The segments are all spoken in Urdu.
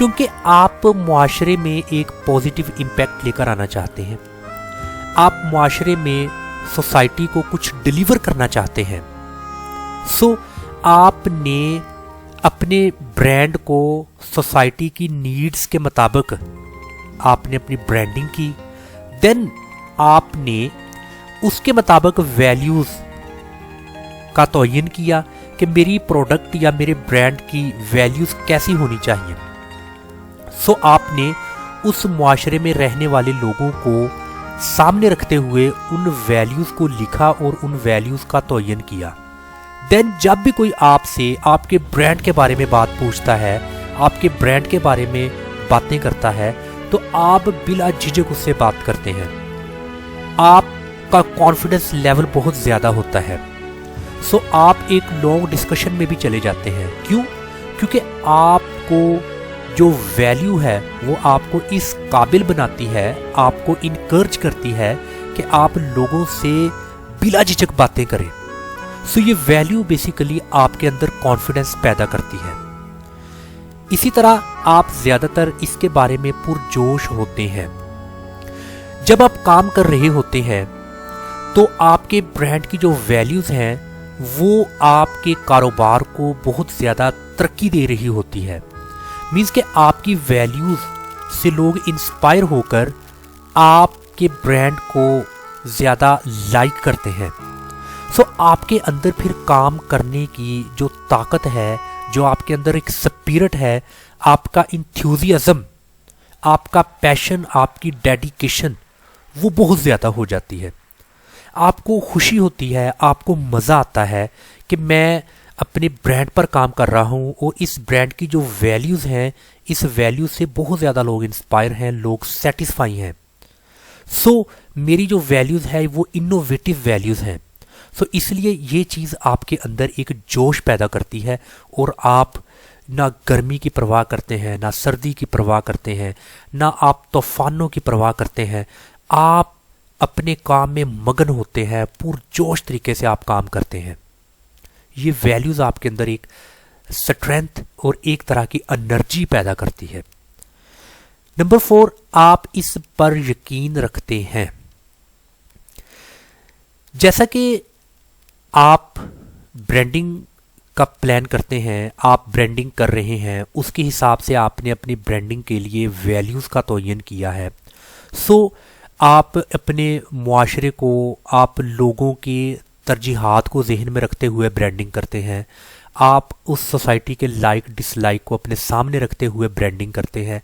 چونکہ آپ معاشرے میں ایک پازیٹیو امپیکٹ لے کر آنا چاہتے ہیں، آپ معاشرے میں سوسائٹی کو کچھ ڈیلیور کرنا چاہتے ہیں، سو آپ نے اپنے برانڈ کو سوسائٹی کی نیڈز کے مطابق آپ نے اپنی برانڈنگ کی، دین آپ نے اس کے مطابق ویلیوز کا تعین کیا کہ میری پروڈکٹ یا میرے برانڈ کی ویلیوز کیسی ہونی چاہیے. سو آپ نے اس معاشرے میں رہنے والے لوگوں کو سامنے رکھتے ہوئے ان ویلیوز کو لکھا اور ان ویلیوز کا تعین کیا. دین جب بھی کوئی آپ سے آپ کے برانڈ کے بارے میں بات پوچھتا ہے، آپ کے برانڈ کے بارے میں باتیں کرتا ہے، تو آپ بلا جھجک اس سے بات کرتے ہیں. آپ کا کانفیڈنس لیول بہت زیادہ ہوتا ہے. سو آپ ایک لانگ ڈسکشن میں بھی چلے جاتے ہیں. کیوں؟ کیونکہ آپ کو جو ویلیو ہے وہ آپ کو اس قابل بناتی ہے، آپ کو انکرج کرتی ہے کہ آپ لوگوں سے بلا جھجک باتیں کریں. سو یہ ویلیو بیسیکلی آپ کے اندر کانفیڈنس پیدا کرتی ہے. اسی طرح آپ زیادہ تر اس کے بارے میں پرجوش ہوتے ہیں. جب آپ کام کر رہے ہوتے ہیں تو آپ کے برانڈ کی جو ویلیوز ہیں وہ آپ کے کاروبار کو بہت زیادہ ترقی دے رہی ہوتی ہے. مینس کہ آپ کی ویلیوز سے لوگ انسپائر ہو کر آپ کے برانڈ کو زیادہ لائک کرتے ہیں. سو آپ کے اندر پھر کام کرنے کی جو طاقت ہے، جو آپ کے اندر ایک سپیرٹ ہے، آپ کا انتھیوزیازم، آپ کا پیشن، آپ کی ڈیڈیکیشن وہ بہت زیادہ ہو جاتی ہے. آپ کو خوشی ہوتی ہے، آپ کو مزہ آتا ہے کہ میں اپنے برانڈ پر کام کر رہا ہوں اور اس برانڈ کی جو ویلیوز ہیں، اس ویلیوز سے بہت زیادہ لوگ انسپائر ہیں، لوگ سیٹسفائی ہیں. سو میری جو ویلیوز ہے وہ انوویٹیو ویلیوز ہیں. سو اس لیے یہ چیز آپ کے اندر ایک جوش پیدا کرتی ہے اور آپ نہ گرمی کی پرواہ کرتے ہیں، نہ سردی کی پرواہ کرتے ہیں، نہ آپ طوفانوں کی پرواہ کرتے ہیں. آپ اپنے کام میں مگن ہوتے ہیں، پرجوش طریقے سے آپ کام کرتے ہیں. یہ ویلیوز آپ کے اندر ایک سٹرینتھ اور ایک طرح کی انرجی پیدا کرتی ہے. نمبر 4، آپ اس پر یقین رکھتے ہیں. جیسا کہ آپ برانڈنگ کا پلان کرتے ہیں، آپ برانڈنگ کر رہے ہیں، اس کے حساب سے آپ نے اپنی برانڈنگ کے لیے ویلیوز کا تعین کیا ہے. سو آپ اپنے معاشرے کو، آپ لوگوں کی ترجیحات کو ذہن میں رکھتے ہوئے برانڈنگ کرتے ہیں. آپ اس سوسائٹی کے لائک ڈس لائک کو اپنے سامنے رکھتے ہوئے برانڈنگ کرتے ہیں.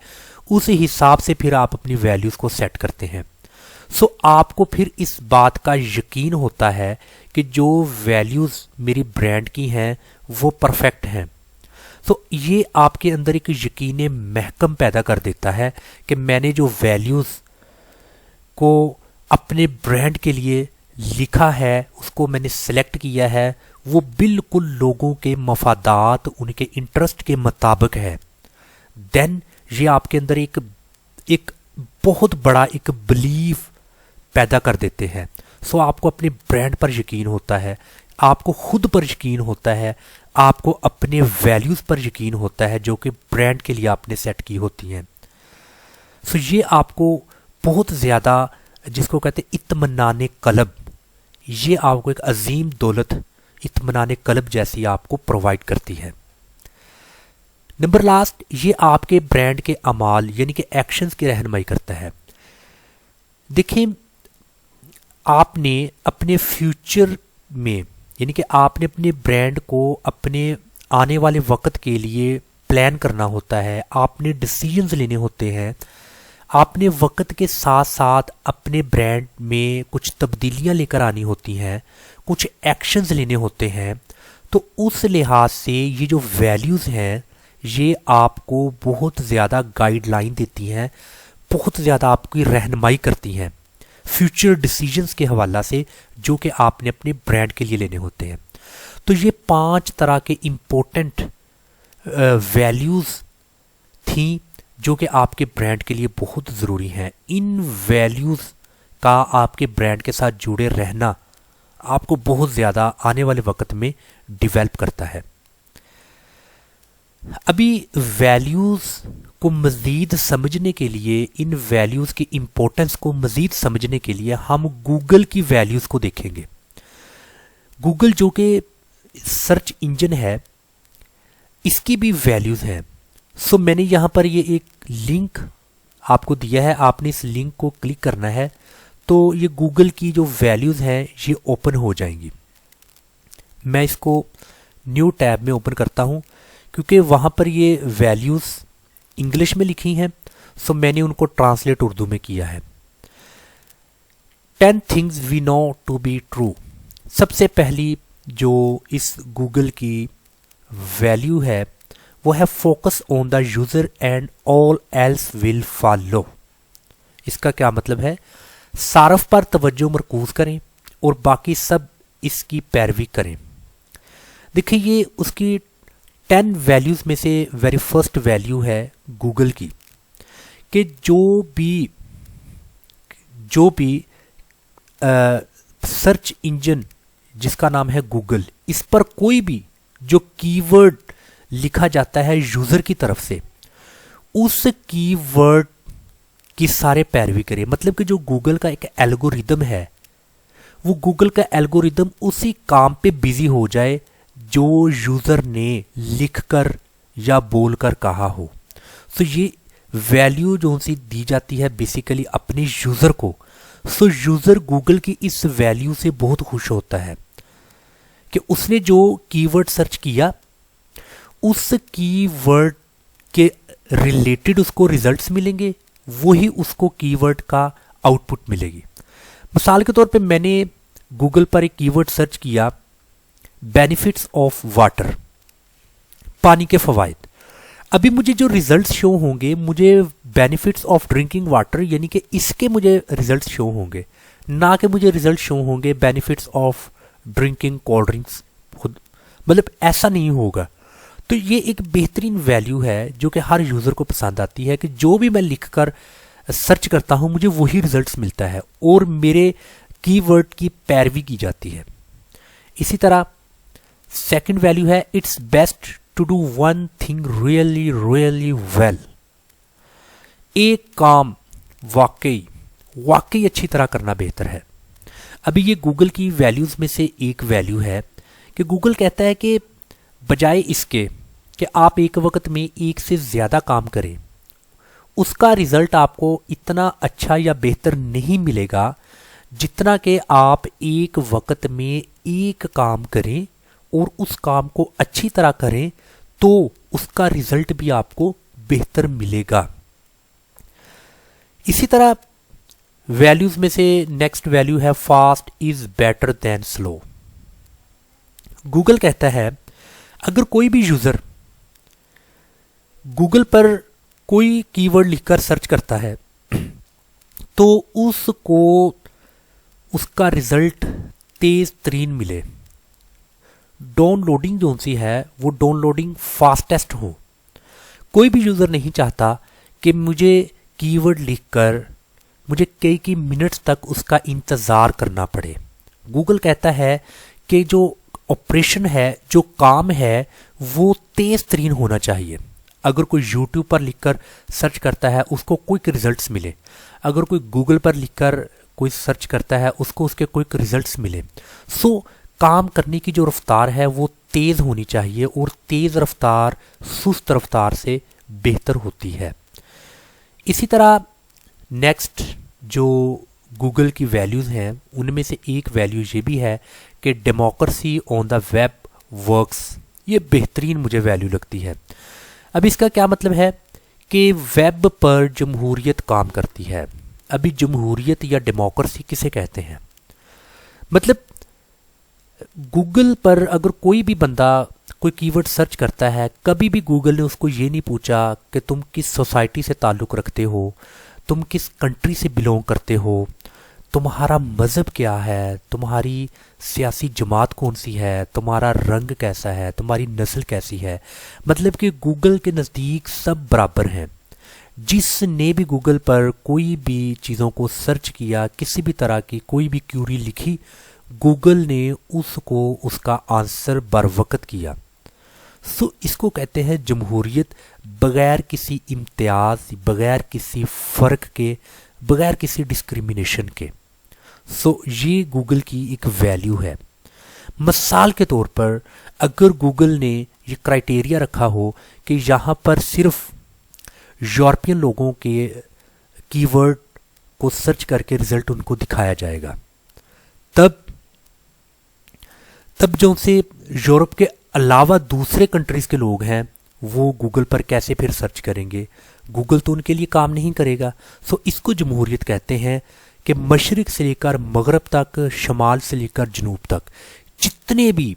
اس حساب سے پھر آپ اپنی ویلیوز کو سیٹ کرتے ہیں. سو آپ کو پھر اس بات کا یقین ہوتا ہے کہ جو ویلیوز میری برانڈ کی ہیں وہ پرفیکٹ ہیں. تو یہ آپ کے اندر ایک یقین محکم پیدا کر دیتا ہے کہ میں نے جو ویلیوز کو اپنے برانڈ کے لیے لکھا ہے، اس کو میں نے سلیکٹ کیا ہے، وہ بالکل لوگوں کے مفادات، ان کے انٹرسٹ کے مطابق ہے. دین یہ آپ کے اندر ایک بہت بڑا ایک بلیف پیدا کر دیتے ہیں. سو آپ کو اپنے برانڈ پر یقین ہوتا ہے، آپ کو خود پر یقین ہوتا ہے، آپ کو اپنے ویلیوز پر یقین ہوتا ہے جو کہ برانڈ کے لیے آپ نے سیٹ کی ہوتی ہیں. سو یہ آپ کو بہت زیادہ، جس کو کہتے ہیں اطمینان قلب، یہ آپ کو ایک عظیم دولت اطمینان قلب جیسی آپ کو پرووائڈ کرتی ہے. نمبر لاسٹ، یہ آپ کے برانڈ کے اعمال یعنی کہ ایکشنز کی رہنمائی کرتا ہے. دیکھیں، آپ نے اپنے فیوچر میں، یعنی کہ آپ نے اپنے برانڈ کو اپنے آنے والے وقت کے لیے پلان کرنا ہوتا ہے، آپ نے ڈیسیژنز لینے ہوتے ہیں، آپ نے وقت کے ساتھ ساتھ اپنے برانڈ میں کچھ تبدیلیاں لے کر آنی ہوتی ہیں، کچھ ایکشنز لینے ہوتے ہیں. تو اس لحاظ سے یہ جو ویلیوز ہیں یہ آپ کو بہت زیادہ گائیڈ لائن دیتی ہیں، بہت زیادہ آپ کی رہنمائی کرتی ہیں فیوچر ڈیسیژنز کے حوالہ سے جو کہ آپ نے اپنے برانڈ کے لیے لینے ہوتے ہیں. تو یہ 5 طرح کے امپورٹنٹ ویلیوز تھیں جو کہ آپ کے برانڈ کے لیے بہت ضروری ہیں. ان ویلیوز کا آپ کے برانڈ کے ساتھ جڑے رہنا آپ کو بہت زیادہ آنے والے وقت میں ڈیولپ کرتا ہے. ابھی ویلیوز کو مزید سمجھنے کے لیے، ان ویلیوز کی امپورٹنس کو مزید سمجھنے کے لیے ہم گوگل کی ویلیوز کو دیکھیں گے۔ گوگل جو کہ سرچ انجن ہے، اس کی بھی ویلیوز ہیں۔ سو میں نے یہاں پر یہ ایک لنک آپ کو دیا ہے، آپ نے اس لنک کو کلک کرنا ہے تو یہ گوگل کی جو ویلیوز ہیں یہ اوپن ہو جائیں گی۔ میں اس کو نیو ٹیب میں اوپن کرتا ہوں کیونکہ وہاں پر یہ ویلیوز انگلش میں لکھی ہیں، سو میں نے ان کو ٹرانسلیٹ اردو میں کیا ہے۔ 10 things we know to be true۔ سب سے پہلی جو اس گوگل کی ویلیو ہے وہ ہے focus on the user and all else will follow. اس کا کیا مطلب ہے؟ صارف پر توجہ مرکوز کریں اور باقی سب اس کی پیروی کریں۔ دیکھیں یہ اس کی 10 ویلیوز میں سے ویری فرسٹ ویلیو ہے گوگل کی کہ جو بھی سرچ انجن جس کا نام ہے گوگل، اس پر کوئی بھی جو کی ورڈ لکھا جاتا ہے یوزر کی طرف سے، اس کی ورڈ کی سارے پیروی کرے۔ مطلب کہ جو گوگل کا ایک الگوریدم ہے، وہ گوگل کا الگوریدم اسی کام پہ بزی ہو جائے جو یوزر نے لکھ کر یا بول کر کہا ہو۔ سو یہ ویلیو جو سی دی جاتی ہے بیسیکلی اپنے یوزر کو، سو یوزر گوگل کی اس ویلیو سے بہت خوش ہوتا ہے کہ اس نے جو کی ورڈ سرچ کیا، اس کی ورڈ کے ریلیٹڈ اس کو ریزلٹس ملیں گے، وہی اس کو کی ورڈ کا آؤٹ پٹ ملے گی۔ مثال کے طور پہ میں نے گوگل پر ایک کی ورڈ سرچ کیا بینیفٹس آف واٹر، پانی کے فوائد۔ ابھی مجھے جو ریزلٹس شو ہوں گے، مجھے بینیفٹس آف ڈرنکنگ واٹر یعنی کہ اس کے مجھے ریزلٹس شو ہوں گے، نہ کہ مجھے ریزلٹ شو ہوں گے benefits of drinking cold drinks. مطلب ایسا نہیں ہوگا۔ تو یہ ایک بہترین ویلیو ہے جو کہ ہر یوزر کو پسند آتی ہے کہ جو بھی میں لکھ کر سرچ کرتا ہوں مجھے وہی ریزلٹس ملتا ہے اور میرے کی ورڈ کی پیروی کی جاتی ہے۔ اسی طرح سیکنڈ ویلیو ہے it's best to do one thing really well. ایک کام واقعی اچھی طرح کرنا بہتر ہے۔ ابھی یہ گوگل کی ویلیوز میں سے ایک ویلیو ہے کہ گوگل کہتا ہے کہ بجائے اس کے کہ آپ ایک وقت میں ایک سے زیادہ کام کریں، اس کا ریزلٹ آپ کو اتنا اچھا یا بہتر نہیں ملے گا جتنا کہ آپ ایک وقت میں ایک کام کریں اور اس کام کو اچھی طرح کریں تو اس کا ریزلٹ بھی آپ کو بہتر ملے گا۔ اسی طرح ویلیوز میں سے نیکسٹ ویلیو ہے fast is better than slow. Google کہتا ہے اگر کوئی بھی یوزر گوگل پر کوئی کی ورڈ لکھ کر سرچ کرتا ہے تو اس کو اس کا ریزلٹ تیز ترین ملے، ڈاؤن لوڈنگ جو سی ہے وہ ڈاؤن لوڈنگ فاسٹسٹ ہو۔ کوئی بھی یوزر نہیں چاہتا کہ مجھے کی ورڈ لکھ کر مجھے کئی منٹس تک اس کا انتظار کرنا پڑے۔ گوگل کہتا ہے کہ جو آپریشن ہے، جو کام ہے، وہ تیز ترین ہونا چاہیے۔ اگر کوئی یوٹیوب پر لکھ کر سرچ کرتا ہے اس کو کوئک ریزلٹس ملے، اگر کوئی گوگل پر لکھ کر کوئی سرچ کرتا ہے اس کو اس کے کوئک ریزلٹس ملے۔ سو کام کرنے کی جو رفتار ہے وہ تیز ہونی چاہیے اور تیز رفتار سست رفتار سے بہتر ہوتی ہے۔ اسی طرح نیکسٹ جو گوگل کی ویلیوز ہیں ان میں سے ایک ویلیو یہ بھی ہے کہ democracy on the web works. یہ بہترین مجھے ویلیو لگتی ہے۔ اب اس کا کیا مطلب ہے کہ ویب پر جمہوریت کام کرتی ہے۔ ابھی جمہوریت یا ڈیموکریسی کسے کہتے ہیں؟ مطلب گوگل پر اگر کوئی بھی بندہ کوئی کی ورڈ سرچ کرتا ہے، کبھی بھی گوگل نے اس کو یہ نہیں پوچھا کہ تم کس سوسائٹی سے تعلق رکھتے ہو، تم کس کنٹری سے بلونگ کرتے ہو، تمہارا مذہب کیا ہے، تمہاری سیاسی جماعت کون سی ہے، تمہارا رنگ کیسا ہے، تمہاری نسل کیسی ہے۔ مطلب کہ گوگل کے نزدیک سب برابر ہیں۔ جس نے بھی گوگل پر کوئی بھی چیزوں کو سرچ کیا، کسی بھی طرح کی کوئی بھی کیوری لکھی، گوگل نے اس کو اس کا آنسر بر وقت کیا۔ اس کو کہتے ہیں جمہوریت، بغیر کسی امتیاز، بغیر کسی فرق کے، بغیر کسی ڈسکریمنیشن کے۔ یہ گوگل کی ایک ویلیو ہے۔ مثال کے طور پر اگر گوگل نے یہ کرائٹیریا رکھا ہو کہ یہاں پر صرف یورپین لوگوں کے کی ورڈ کو سرچ کر کے رزلٹ ان کو دکھایا جائے گا، تب جو سے یورپ کے علاوہ دوسرے کنٹریز کے لوگ ہیں وہ گوگل پر کیسے پھر سرچ کریں گے؟ گوگل تو ان کے لیے کام نہیں کرے گا۔ اس کو جمہوریت کہتے ہیں کہ مشرق سے لے کر مغرب تک، شمال سے لے کر جنوب تک جتنے بھی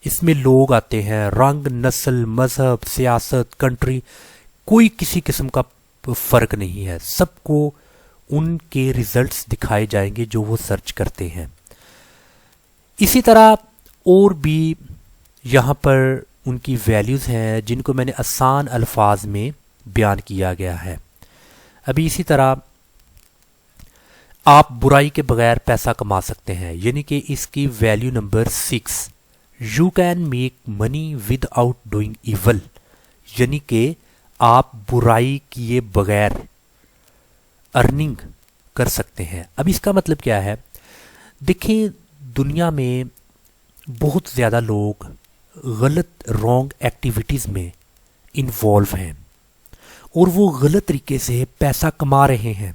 اس میں لوگ آتے ہیں، رنگ، نسل، مذہب، سیاست، کنٹری، کوئی کسی قسم کا فرق نہیں ہے، سب کو ان کے ریزلٹس دکھائے جائیں گے جو وہ سرچ کرتے ہیں۔ اسی طرح اور بھی یہاں پر ان کی ویلیوز ہیں جن کو میں نے آسان الفاظ میں بیان کیا گیا ہے۔ ابھی اسی طرح آپ برائی کے بغیر پیسہ کما سکتے ہیں، یعنی کہ اس کی value number 6، you can make money without doing evil, یعنی کہ آپ برائی کیے بغیر ارننگ کر سکتے ہیں۔ اب اس کا مطلب کیا ہے؟ دیکھیں، دنیا میں بہت زیادہ لوگ غلط رانگ ایکٹیویٹیز میں انوالو ہیں اور وہ غلط طریقے سے پیسہ کما رہے ہیں۔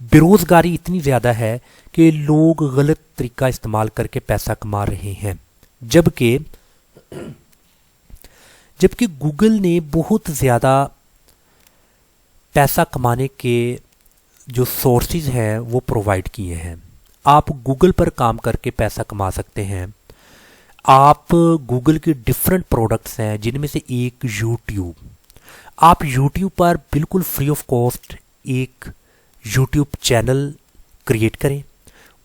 بے روزگاری اتنی زیادہ ہے کہ لوگ غلط طریقہ استعمال کر کے پیسہ کما رہے ہیں، جبکہ گوگل نے بہت زیادہ پیسہ کمانے کے جو سورسز ہیں وہ پرووائڈ کیے ہیں۔ آپ گوگل پر کام کر کے پیسہ کما سکتے ہیں۔ آپ گوگل کے ڈفرینٹ پروڈکٹس ہیں جن میں سے ایک یوٹیوب، آپ یوٹیوب پر بالکل فری آف کاسٹ ایک یوٹیوب چینل کریٹ کریں،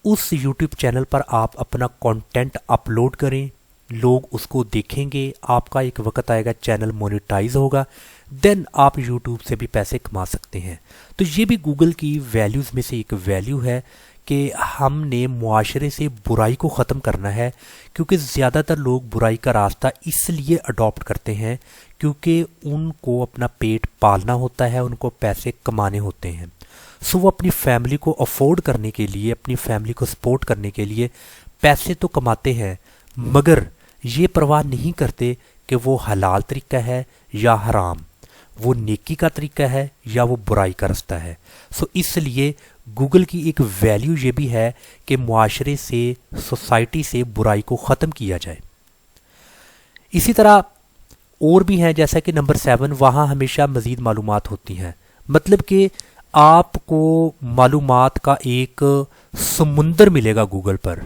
اس یوٹیوب چینل پر آپ اپنا کانٹینٹ اپلوڈ کریں، لوگ اس کو دیکھیں گے، آپ کا ایک وقت آئے گا چینل مونیٹائز ہوگا، دین آپ یوٹیوب سے بھی پیسے کما سکتے ہیں۔ تو یہ بھی گوگل کی ویلیوز میں سے ایک ویلیو ہے کہ ہم نے معاشرے سے برائی کو ختم کرنا ہے، کیونکہ زیادہ تر لوگ برائی کا راستہ اس لیے اڈاپٹ کرتے ہیں کیونکہ ان کو اپنا پیٹ پالنا ہوتا ہے، ان کو پیسے کمانے ہوتے ہیں۔ وہ اپنی فیملی کو افورڈ کرنے کے لیے، اپنی فیملی کو سپورٹ کرنے کے لیے پیسے تو کماتے ہیں، مگر یہ پرواہ نہیں کرتے کہ وہ حلال طریقہ ہے یا حرام، وہ نیکی کا طریقہ ہے یا وہ برائی کا راستہ ہے۔ اس لیے گوگل کی ایک ویلیو یہ بھی ہے کہ معاشرے سے، سوسائٹی سے برائی کو ختم کیا جائے۔ اسی طرح اور بھی ہیں، جیسا کہ نمبر 7، وہاں ہمیشہ مزید معلومات ہوتی ہیں، مطلب کہ آپ کو معلومات کا ایک سمندر ملے گا گوگل پر۔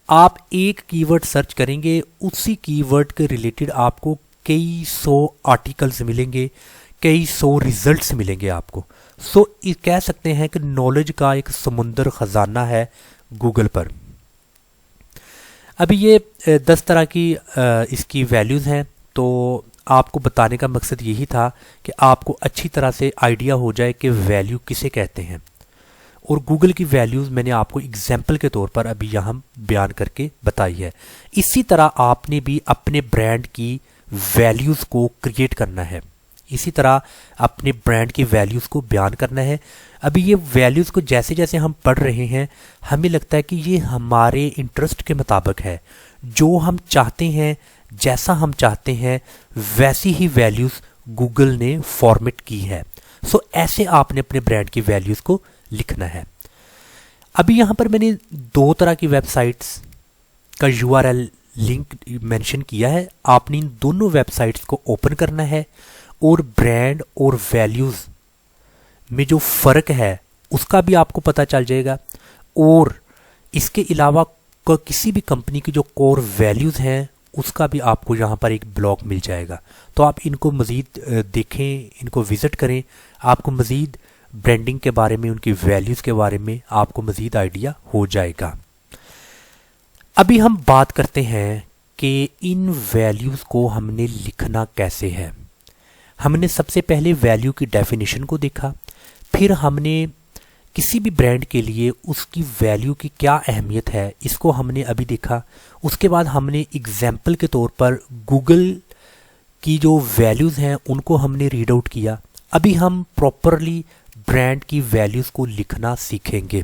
آپ ایک کی ورڈ سرچ کریں گے، اسی کی ورڈ کے ریلیٹڈ آپ کو کئی سو آرٹیکلز ملیں گے، کئی سو ریزلٹس ملیں گے آپ کو۔ کہہ سکتے ہیں کہ نالج کا ایک سمندر خزانہ ہے گوگل پر۔ ابھی یہ 10 طرح کی اس کی ویلیوز ہیں، تو آپ کو بتانے کا مقصد یہی تھا کہ آپ کو اچھی طرح سے آئیڈیا ہو جائے کہ ویلیو کسے کہتے ہیں، اور گوگل کی ویلیوز میں نے آپ کو اگزامپل کے طور پر ابھی یہاں بیان کر کے بتائی ہے۔ اسی طرح آپ نے بھی اپنے برانڈ کی ویلیوز کو کریٹ کرنا ہے، اسی طرح اپنے برانڈ کی ویلیوز کو بیان کرنا ہے۔ ابھی یہ ویلیوز کو جیسے جیسے ہم پڑھ رہے ہیں ہمیں لگتا ہے کہ یہ ہمارے انٹرسٹ کے مطابق ہے، جو ہم چاہتے ہیں، جیسا ہم چاہتے ہیں ویسی ہی ویلیوز گوگل نے فارمیٹ کی ہے۔ ایسے آپ نے اپنے برانڈ کی ویلیوز کو لکھنا ہے۔ ابھی یہاں پر میں نے 2 طرح کی ویب سائٹس کا URL لنک مینشن کیا ہے، آپ نے ان دونوں ویب سائٹس کو اوپن کرنا ہے اور برانڈ اور ویلیوز میں جو فرق ہے اس کا بھی آپ کو پتہ چل جائے گا، اور اس کے علاوہ کسی بھی کمپنی کی جو کور ویلیوز ہیں اس کا بھی آپ کو یہاں پر ایک بلاگ مل جائے گا۔ تو آپ ان کو مزید دیکھیں، ان کو وزٹ کریں، آپ کو مزید برانڈنگ کے بارے میں، ان کی ویلیوز کے بارے میں آپ کو مزید آئیڈیا ہو جائے گا۔ ابھی ہم بات کرتے ہیں کہ ان ویلیوز کو ہم نے لکھنا کیسے ہے۔ ہم نے سب سے پہلے ویلیو کی ڈیفینیشن کو دیکھا، پھر ہم نے کسی بھی برانڈ کے لیے اس کی ویلیو کی کیا اہمیت ہے اس کو ہم نے ابھی دیکھا۔ اس کے بعد ہم نے اگزامپل کے طور پر گوگل کی جو ویلیوز ہیں ان کو ہم نے ریڈ آؤٹ کیا. ابھی ہم پراپرلی برانڈ کی ویلیوز کو لکھنا سیکھیں گے.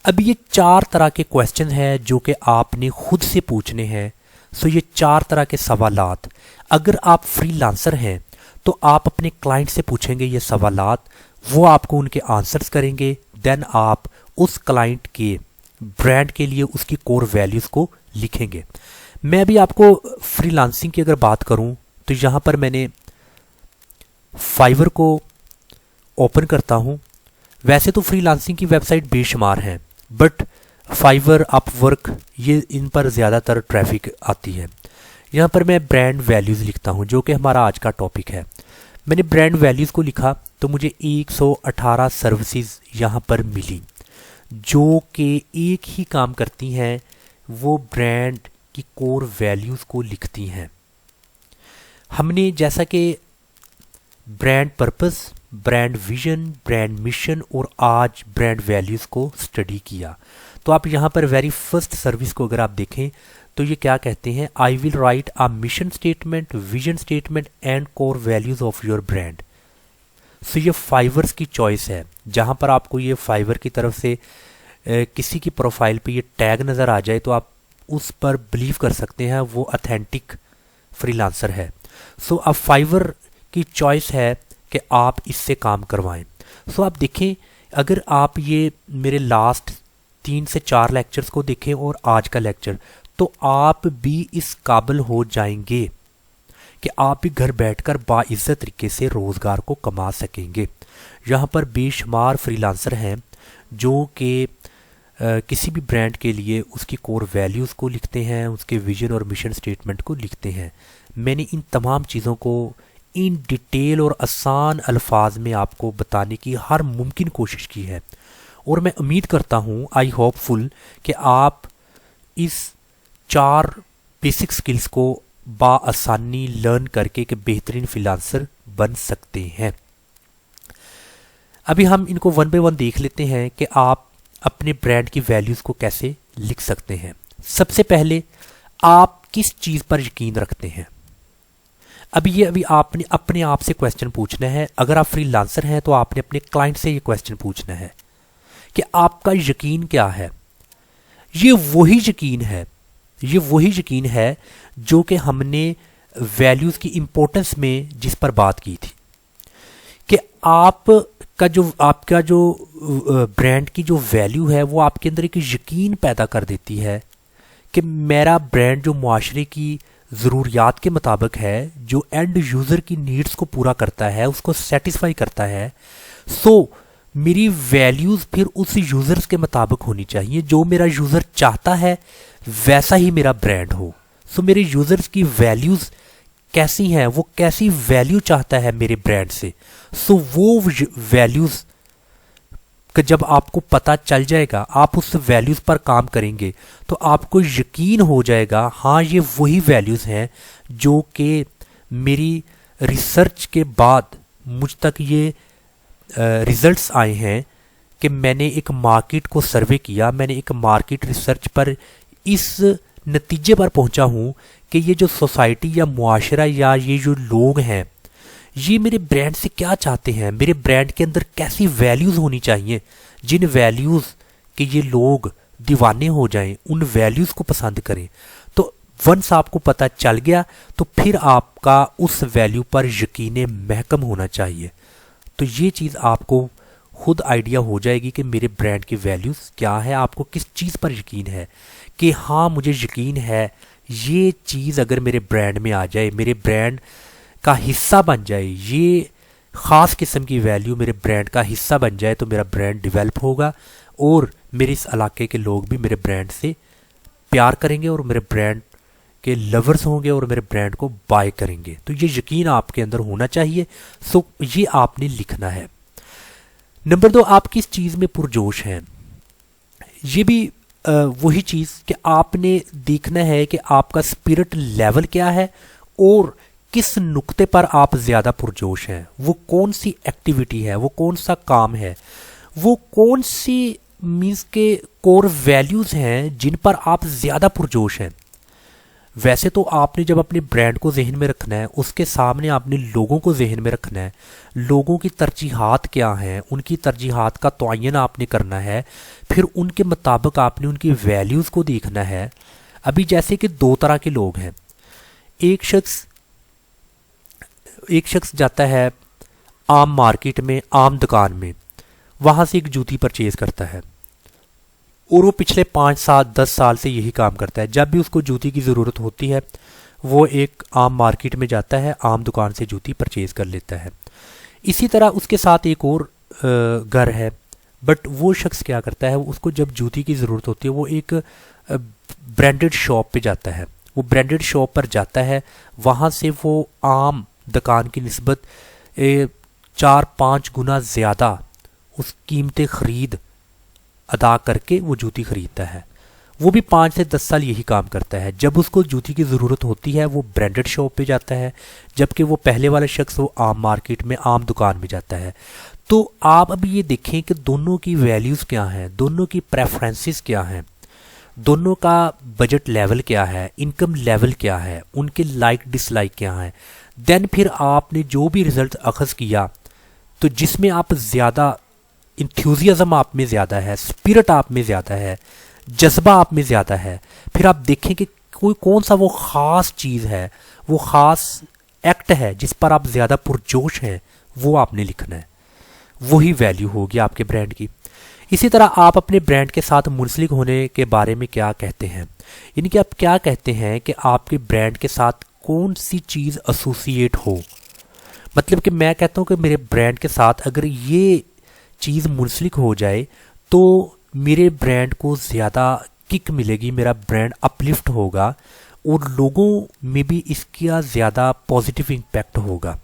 اب یہ 4 طرح کے کویسچن ہیں جو کہ آپ نے خود سے پوچھنے ہیں. سو یہ 4 طرح کے سوالات اگر آپ فری لانسر ہیں تو آپ اپنے کلائنٹ سے پوچھیں گے یہ سوالات, وہ آپ کو ان کے آنسرز کریں گے. دین آپ اس کلائنٹ کے برانڈ کے لیے اس کی کور ویلیوز کو لکھیں گے. میں بھی آپ کو فری لانسنگ کی اگر بات کروں تو یہاں پر میں نے فائیور کو اوپن کرتا ہوں. ویسے تو فری لانسنگ کی ویب سائٹ بے شمار ہیں, بٹ فائیور, اپ ورک, یہ ان پر زیادہ تر ٹریفک آتی ہے. یہاں پر میں برانڈ ویلیوز لکھتا ہوں جو کہ ہمارا آج کا ٹاپک ہے. میں نے برانڈ ویلیوز کو لکھا تو مجھے 118 سروسز یہاں پر ملی جو کہ ایک ہی کام کرتی ہیں, وہ برانڈ کی کور ویلیوز کو لکھتی ہیں. ہم نے جیسا کہ brand purpose, brand vision, brand mission اور آج برانڈ ویلیوز کو اسٹڈی کیا. تو آپ یہاں پر ویری فرسٹ سروس کو اگر آپ دیکھیں تو یہ کیا کہتے ہیں, I will write a mission statement, vision statement and core values of your brand. So یہ فائیورس کی چوائس ہے, جہاں پر آپ کو یہ فائیور کی طرف سے کسی کی پروفائل پہ یہ ٹیگ نظر آ جائے تو آپ اس پر بلیو کر سکتے ہیں وہ اتھینٹک فری لانسر ہے. سو اب فائیور کی چوائس ہے کہ آپ اس سے کام کروائیں. سو آپ دیکھیں, اگر آپ یہ میرے لاسٹ 3 سے 4 لیکچرز کو دیکھیں اور آج کا لیکچر, تو آپ بھی اس قابل ہو جائیں گے کہ آپ بھی گھر بیٹھ کر باعزت طریقے سے روزگار کو کما سکیں گے. یہاں پر بے شمار فری لانسر ہیں جو کہ کسی بھی برانڈ کے لیے اس کی کور ویلیوز کو لکھتے ہیں, اس کے ویژن اور مشن سٹیٹمنٹ کو لکھتے ہیں. میں نے ان تمام چیزوں کو ان ڈیٹیل اور آسان الفاظ میں آپ کو بتانے کی ہر ممکن کوشش کی ہے, اور میں امید کرتا ہوں, آئی ہوپ فل, کہ آپ اس 4 بیسک سکلز کو بآسانی لرن کر کے کہ بہترین فری لانسر بن سکتے ہیں. ابھی ہم ان کو 1 بائی 1 دیکھ لیتے ہیں کہ آپ اپنے برانڈ کی ویلیوز کو کیسے لکھ سکتے ہیں. سب سے پہلے آپ کس چیز پر یقین رکھتے ہیں. ابھی آپ نے اپنے آپ سے کویسچن پوچھنا ہے. اگر آپ فری لانسر ہیں تو آپ نے اپنے کلائنٹ سے یہ کویسچن پوچھنا ہے کہ آپ کا یقین کیا ہے. یہ وہی یقین ہے جو کہ ہم نے ویلیوز کی امپورٹنس میں جس پر بات کی تھی, کہ آپ کا جو برانڈ کی جو ویلیو ہے وہ آپ کے اندر ایک یقین پیدا کر دیتی ہے کہ میرا برانڈ جو معاشرے کی ضروریات کے مطابق ہے, جو اینڈ یوزر کی نیڈز کو پورا کرتا ہے, اس کو سیٹسفائی کرتا ہے. سو میری ویلیوز پھر اس یوزرز کے مطابق ہونی چاہیے, جو میرا یوزر چاہتا ہے ویسا ہی میرا برانڈ ہو. سو میرے یوزرز کی ویلیوز کیسی ہیں, وہ کیسی ویلیو چاہتا ہے میرے برانڈ سے. سو وہ ویلیوز کہ جب آپ کو پتہ چل جائے گا, آپ اس ویلیوز پر کام کریں گے تو آپ کو یقین ہو جائے گا, ہاں یہ وہی ویلیوز ہیں جو کہ میری ریسرچ کے بعد مجھ تک یہ ریزلٹس آئے ہیں کہ میں نے ایک مارکیٹ کو سروے کیا, میں نے ایک مارکیٹ ریسرچ پر اس نتیجے پر پہنچا ہوں کہ یہ جو سوسائٹی یا معاشرہ یا یہ جو لوگ ہیں یہ میرے برانڈ سے کیا چاہتے ہیں, میرے برانڈ کے اندر کیسی ویلیوز ہونی چاہیے, جن ویلیوز کہ یہ لوگ دیوانے ہو جائیں, ان ویلیوز کو پسند کریں. تو ونس آپ کو پتہ چل گیا تو پھر آپ کا اس ویلیو پر یقین محکم ہونا چاہیے. تو یہ چیز آپ کو خود آئیڈیا ہو جائے گی کہ میرے برانڈ کی ویلیوز کیا ہے, آپ کو کس چیز پر یقین ہے کہ ہاں مجھے یقین ہے یہ چیز اگر میرے برانڈ میں آ جائے, میرے برانڈ کا حصہ بن جائے, یہ خاص قسم کی ویلیو میرے برانڈ کا حصہ بن جائے تو میرا برانڈ ڈیولپ ہوگا اور میرے اس علاقے کے لوگ بھی میرے برانڈ سے پیار کریں گے اور میرے برانڈ کے لورز ہوں گے اور میرے برانڈ کو بائی کریں گے. تو یہ یقین آپ کے اندر ہونا چاہیے. سو یہ آپ نے لکھنا ہے. نمبر 2, آپ کس چیز میں پرجوش ہیں. یہ بھی وہی چیز کہ آپ نے دیکھنا ہے کہ آپ کا اسپرٹ لیول کیا ہے اور کس نقطے پر آپ زیادہ پرجوش ہیں. وہ کون سی ایکٹیویٹی ہے, وہ کون سا کام ہے, وہ کون سی مینس کے کور ویلیوز ہیں جن پر آپ زیادہ پرجوش ہیں. ویسے تو آپ نے جب اپنے برانڈ کو ذہن میں رکھنا ہے اس کے سامنے آپ نے لوگوں کو ذہن میں رکھنا ہے، لوگوں کی ترجیحات کیا ہیں، ان کی ترجیحات کا تعین آپ نے کرنا ہے، پھر ان کے مطابق آپ نے ان کی ویلیوز کو دیکھنا ہے۔ ابھی جیسے کہ دو طرح کے لوگ ہیں، ایک شخص جاتا ہے عام مارکیٹ میں، عام دکان میں، وہاں سے ایک جوتی پرچیز کرتا ہے اور وہ پچھلے 5-7-10 سال سے یہی کام کرتا ہے۔ جب بھی اس کو جوتی کی ضرورت ہوتی ہے وہ ایک عام مارکیٹ میں جاتا ہے، عام دکان سے جوتی پرچیز کر لیتا ہے۔ اسی طرح اس کے ساتھ ایک اور گھر ہے، بٹ وہ شخص کیا کرتا ہے، اس کو جب جوتی کی ضرورت ہوتی ہے وہ ایک برانڈڈ شاپ پہ جاتا ہے، وہ برانڈڈ شاپ پر جاتا ہے، وہاں سے وہ عام دکان کی نسبت 4-5 گنا زیادہ اس قیمت خرید ادا کر کے وہ جوتی خریدتا ہے۔ وہ بھی 5 سے 10 سال یہی کام کرتا ہے۔ جب اس کو جوتی کی ضرورت ہوتی ہے وہ برانڈڈ شاپ پہ جاتا ہے، جبکہ وہ پہلے والا شخص وہ عام مارکیٹ میں، عام دکان میں جاتا ہے۔ تو آپ اب یہ دیکھیں کہ دونوں کی ویلیوز کیا ہیں، دونوں کی پریفرنسز کیا ہیں، دونوں کا بجٹ لیول کیا ہے، انکم لیول کیا ہے، ان کے لائک ڈس لائک کیا ہیں۔ دین پھر آپ نے جو بھی رزلٹ اخذ کیا تو جس میں آپ زیادہ انتھیوزیازم آپ میں زیادہ ہے، اسپرٹ آپ میں زیادہ ہے، جذبہ آپ میں زیادہ ہے، پھر آپ دیکھیں کہ کون سا وہ خاص چیز ہے، وہ خاص ایکٹ ہے جس پر آپ زیادہ پرجوش ہیں، وہ آپ نے لکھنا ہے، وہی ویلیو ہوگی آپ کے برانڈ کی۔ اسی طرح آپ اپنے برانڈ کے ساتھ منسلک ہونے کے بارے میں کیا کہتے ہیں، یعنی کہ آپ کیا کہتے ہیں کہ آپ کے برانڈ کے ساتھ کون سی چیز ایسوسیٹ ہو۔ مطلب کہ میں کہتا ہوں کہ میرے برانڈ کے ساتھ اگر یہ چیز منسلک ہو جائے تو میرے برانڈ کو زیادہ کک ملے گی، میرا برانڈ اپلفٹ ہوگا اور لوگوں میں بھی اس کا زیادہ پازیٹیو امپیکٹ ہوگا۔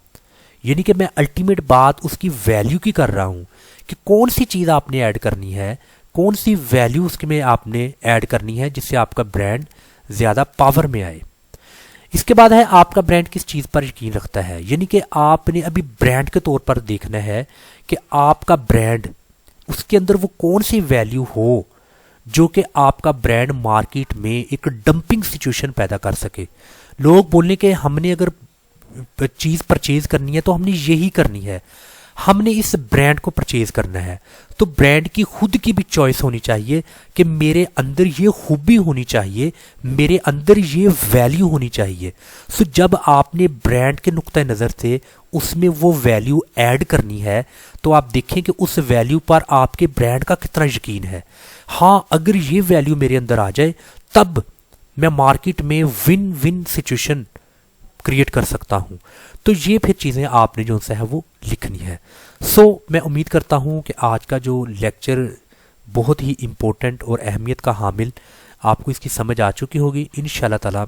یعنی کہ میں الٹیمیٹ بات اس کی ویلیو کی کر رہا ہوں کہ کون سی چیز آپ نے ایڈ کرنی ہے، کون سی ویلیو اس میں آپ نے ایڈ کرنی ہے جس سے آپ کا برانڈ زیادہ پاور میں آئے۔ اس کے بعد ہے آپ کا برانڈ کس چیز پر یقین رکھتا ہے، یعنی کہ آپ نے ابھی برانڈ کے طور پر دیکھنا ہے کہ آپ کا برانڈ اس کے اندر وہ کون سی ویلیو ہو جو کہ آپ کا برانڈ مارکیٹ میں ایک ڈمپنگ سچویشن پیدا کر سکے۔ لوگ بولنے کہ ہم نے اگر چیز پرچیز کرنی ہے تو ہم نے یہی کرنی ہے، ہم نے اس برانڈ کو پرچیز کرنا ہے۔ تو برانڈ کی خود کی بھی چوائس ہونی چاہیے کہ میرے اندر یہ خوبی ہونی چاہیے، میرے اندر یہ ویلیو ہونی چاہیے۔ سو جب آپ نے برانڈ کے نقطہ نظر سے اس میں وہ ویلیو ایڈ کرنی ہے تو آپ دیکھیں کہ اس ویلیو پر آپ کے برانڈ کا کتنا یقین ہے۔ ہاں اگر یہ ویلیو میرے اندر آ جائے تب میں مارکیٹ میں ون ون سچویشن کریٹ کر سکتا ہوں۔ تو یہ پھر چیزیں آپ نے جو ہے وہ لکھنی ہے۔ میں امید کرتا ہوں کہ آج کا جو لیکچر بہت ہی امپورٹنٹ اور اہمیت کا حامل، آپ کو اس کی سمجھ آ چکی ہوگی۔ انشاءاللہ تعالی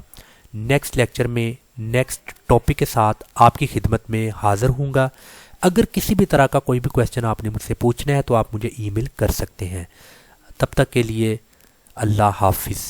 نیکسٹ لیکچر میں نیکسٹ ٹاپک کے ساتھ آپ کی خدمت میں حاضر ہوں گا۔ اگر کسی بھی طرح کا کوئی بھی کویسچن آپ نے مجھ سے پوچھنا ہے تو آپ مجھے ای میل کر سکتے ہیں۔ تب تک کے لیے اللہ حافظ۔